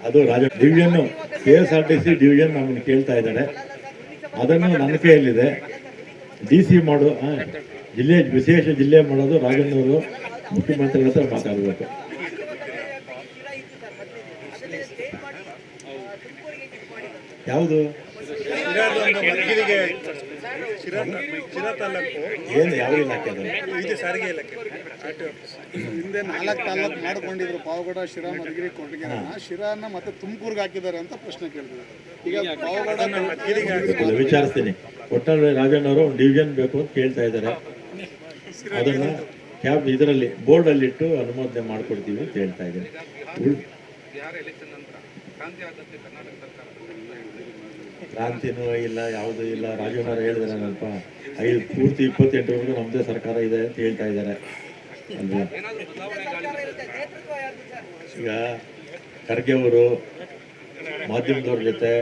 ಅದು division KSRTC division ನಮ್ಮನ್ನು ಕೇಳ್ತಾ ಇದ್ದಾರೆ. ಅದನ್ನು ನನ್ನ ಕೈಯಲ್ಲಿದೆ. DC ಮಾಡು ಜಿಲ್ಲೆ ವಿಶೇಷ ಜಿಲ್ಲೆ ಮಾಡೋದು ರಾಜಣ್ಣವರು ಮುಖ್ಯಮಂತ್ರಿಗಳ ಹತ್ರ ಮಾತಾಡಬೇಕು. ಯಾವುದು ಏನು ಯಾವ ಇಲಾಖೆ ಅದು? ಸಾರಿಗೆ ಇಲಾಖೆ ಹಿಂದೆ 4 ತಾಲೂಕು ಮಾಡ್ಕೊಂಡಿದ್ರು, ಪಾವಗಡ, ಶಿರಾ, ಮಧುಗಿರಿ, ಕೊರಟಗೆರೆ. ಶಿರಾನ ಮತ್ತೆ ತುಮಕೂರ್ಗೆ ಹಾಕಿದ್ದಾರೆ ಅಂತ ಪ್ರಶ್ನೆ ಕೇಳ್ತಿದ್ದಾರೆ. ಈಗ ಪಾವಗಡ ವಿಚಾರಿಸ್ತೀನಿ. ಒಟ್ಟಲ್ಲಿ ರಾಜಣ್ಣವರು ಒಂದು ಡಿವಿಷನ್ ಬೇಕು ಅಂತ ಕೇಳ್ತಾ ಇದ್ದಾರೆ. ಅದನ್ನು ಕ್ಯಾಬ್ ಇದರಲ್ಲಿ ಬೋರ್ಡಲ್ಲಿ ಇಟ್ಟು ಅನುಮೋದನೆ ಮಾಡಿಕೊಡ್ತೀವಿ ಅಂತ ಹೇಳ್ತಾ ಇದ್ದೀನಿ. ಕ್ರಾಂತಿನೂ ಇಲ್ಲ, ಯಾವುದೂ ಇಲ್ಲ. ರಾಜಣ್ಣವರು ಹೇಳಿದ್ರೆ ಸ್ವಲ್ಪ ಪೂರ್ತಿ 28ವರೆಗೂ ನಮ್ಮದೇ ಸರ್ಕಾರ ಇದೆ ಅಂತ ಹೇಳ್ತಾ ಇದ್ದಾರೆ ಅಲ್ವಾ. ಈಗ ಖರ್ಗೆ ಅವರು ಮಾಧ್ಯಮದವ್ರ ಜೊತೆ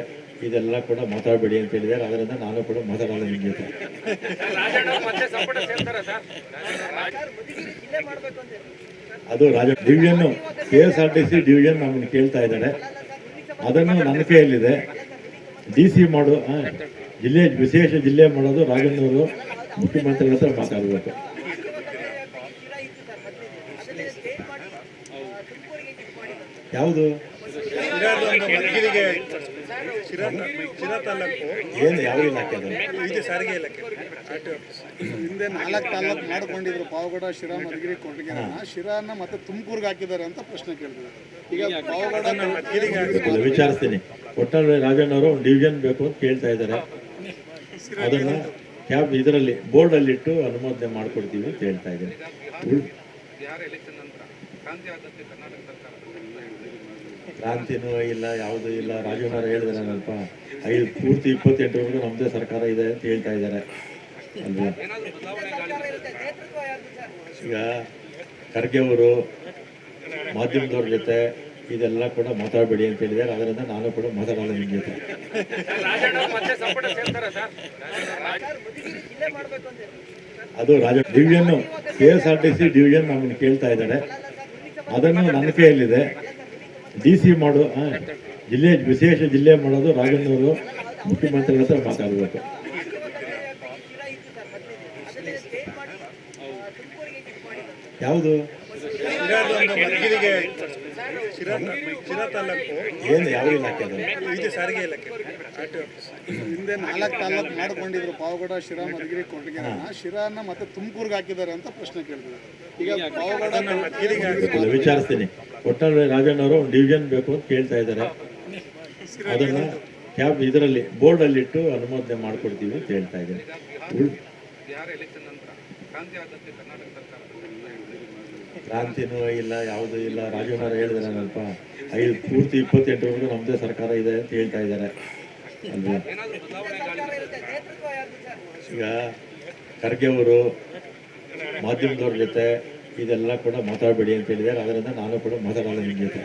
ಇದೆಲ್ಲ ಕೂಡ ಮಾತಾಡಬೇಡಿ ಅಂತ ಹೇಳಿದ್ದಾರೆ. ಅದರಿಂದ ನಾನು ಕೂಡ ಮಾತಾಡಲ್ಲ ನಿಮ್ಮ ಜೊತೆ. ಅದು ಡಿವಿಷನ್ KSRTC ಡಿವಿಷನ್ ನಮ್ಮನ್ನು ಕೇಳ್ತಾ ಇದ್ದಾರೆ. ಅದನ್ನು ನನ್ನ ಕೈಯಲ್ಲಿದೆ. DC ಮಾಡು ಜಿಲ್ಲೆ ವಿಶೇಷ ಜಿಲ್ಲೆ ಮಾಡೋದು ರಾಜಣ್ಣವರು ಮುಖ್ಯಮಂತ್ರಿಗಳ ಹತ್ರ ಮಾತಾಡಬೇಕು. ಯಾವುದು ಏನು ಯಾವ ಇಲಾಖೆ ಅದು? ಸಾರಿಗೆ ಇಲಾಖೆ ಹಿಂದೆ 4 ತಾಲೂಕು ಮಾಡ್ಕೊಂಡಿದ್ರು, ಪಾವಗಡ, ಶಿರಾ, ಮಧುಗಿರಿ, ಕೊರಟಗೆರೆ. ಶಿರಾನ ಮತ್ತೆ ತುಮಕೂರ್ಗೆ ಹಾಕಿದ್ದಾರೆ ಅಂತ ಪ್ರಶ್ನೆ ಕೇಳ್ತಿದ್ದಾರೆ. ಈಗ ಪಾವಗಡ ವಿಚಾರಿಸ್ತೀನಿ. ಒಟ್ಟಲ್ಲಿ ರಾಜಣ್ಣವರು ಒಂದು ಡಿವಿಷನ್ ಬೇಕು ಅಂತ ಕೇಳ್ತಾ ಇದ್ದಾರೆ. ಅದನ್ನು ಕ್ಯಾಬ್ ಇದರಲ್ಲಿ ಬೋರ್ಡಲ್ಲಿ ಇಟ್ಟು ಅನುಮೋದನೆ ಮಾಡಿಕೊಡ್ತೀವಿ ಅಂತ ಹೇಳ್ತಾ ಇದ್ದೀನಿ. ಕ್ರಾಂತಿನೂ ಇಲ್ಲ, ಯಾವುದೂ ಇಲ್ಲ. ರಾಜಣ್ಣವರು ಹೇಳಿದ್ರೆ ಸ್ವಲ್ಪ ಪೂರ್ತಿ 28ವರೆಗೂ ನಮ್ಮದೇ ಸರ್ಕಾರ ಇದೆ ಅಂತ ಹೇಳ್ತಾ ಇದ್ದಾರೆ ಅಲ್ವಾ. ಈಗ ಖರ್ಗೆ ಅವರು ಮಾಧ್ಯಮದವ್ರ ಜೊತೆ ಇದೆಲ್ಲ ಕೂಡ ಮಾತಾಡಬೇಡಿ ಅಂತ ಹೇಳಿದ್ದಾರೆ. ಅದರಿಂದ ನಾನು ಕೂಡ ಮಾತಾಡಲ್ಲ ನಿಮ್ಮ ಜೊತೆ. ಅದು ಡಿವಿಷನ್ KSRTC ಡಿವಿಷನ್ ನಮ್ಮನ್ನು ಕೇಳ್ತಾ ಇದ್ದಾರೆ. ಅದನ್ನು ನನ್ನ ಕೈಯಲ್ಲಿದೆ. DC ಮಾಡು ಜಿಲ್ಲೆ ವಿಶೇಷ ಜಿಲ್ಲೆ ಮಾಡೋದು ರಾಜಣ್ಣವರು ಮುಖ್ಯಮಂತ್ರಿಗಳ ಹತ್ರ ಮಾತಾಡಬೇಕು. ಯಾವುದು ಏನು ಯಾವ ಇಲಾಖೆ ಅದು? ಸಾರಿಗೆ ಇಲಾಖೆ ಹಿಂದೆ 4 ತಾಲೂಕು ಮಾಡ್ಕೊಂಡಿದ್ರು, ಪಾವಗಡ, ಶಿರಾ, ಮಧುಗಿರಿ, ಕೊರಟಗೆರೆ. ಶಿರಾನ ಮತ್ತೆ ತುಮಕೂರ್ಗೆ ಹಾಕಿದ್ದಾರೆ ಅಂತ ಪ್ರಶ್ನೆ ಕೇಳ್ತಿದ್ದಾರೆ. ಈಗ ಪಾವಗಡ ವಿಚಾರಿಸ್ತೀನಿ. ಒಟ್ಟಲ್ಲಿ ರಾಜಣ್ಣವರು ಒಂದು ಡಿವಿಷನ್ ಬೇಕು ಅಂತ ಕೇಳ್ತಾ ಇದ್ದಾರೆ. ಅದನ್ನು ಕ್ಯಾಬ್ ಇದರಲ್ಲಿ ಬೋರ್ಡಲ್ಲಿ ಇಟ್ಟು ಅನುಮೋದನೆ ಮಾಡಿಕೊಡ್ತೀವಿ ಅಂತ ಹೇಳ್ತಾ ಇದ್ದೀನಿ. ಕ್ರಾಂತಿನೂ ಇಲ್ಲ, ಯಾವುದೂ ಇಲ್ಲ. ರಾಜಣ್ಣವರು ಹೇಳಿದ್ರೆ ಸ್ವಲ್ಪ ಪೂರ್ತಿ 28ವರೆಗೂ ನಮ್ಮದೇ ಸರ್ಕಾರ ಇದೆ ಅಂತ ಹೇಳ್ತಾ ಇದ್ದಾರೆ ಅಲ್ವಾ. ಈಗ ಖರ್ಗೆ ಅವರು ಮಾಧ್ಯಮದವ್ರ ಜೊತೆ ಇದೆಲ್ಲ ಕೂಡ ಮಾತಾಡಬೇಡಿ ಅಂತ ಹೇಳಿದ್ದಾರೆ. ಅದರಿಂದ ನಾನು ಕೂಡ ಮಾತಾಡಲ್ಲ ನಿಮ್ಮ ಜೊತೆ.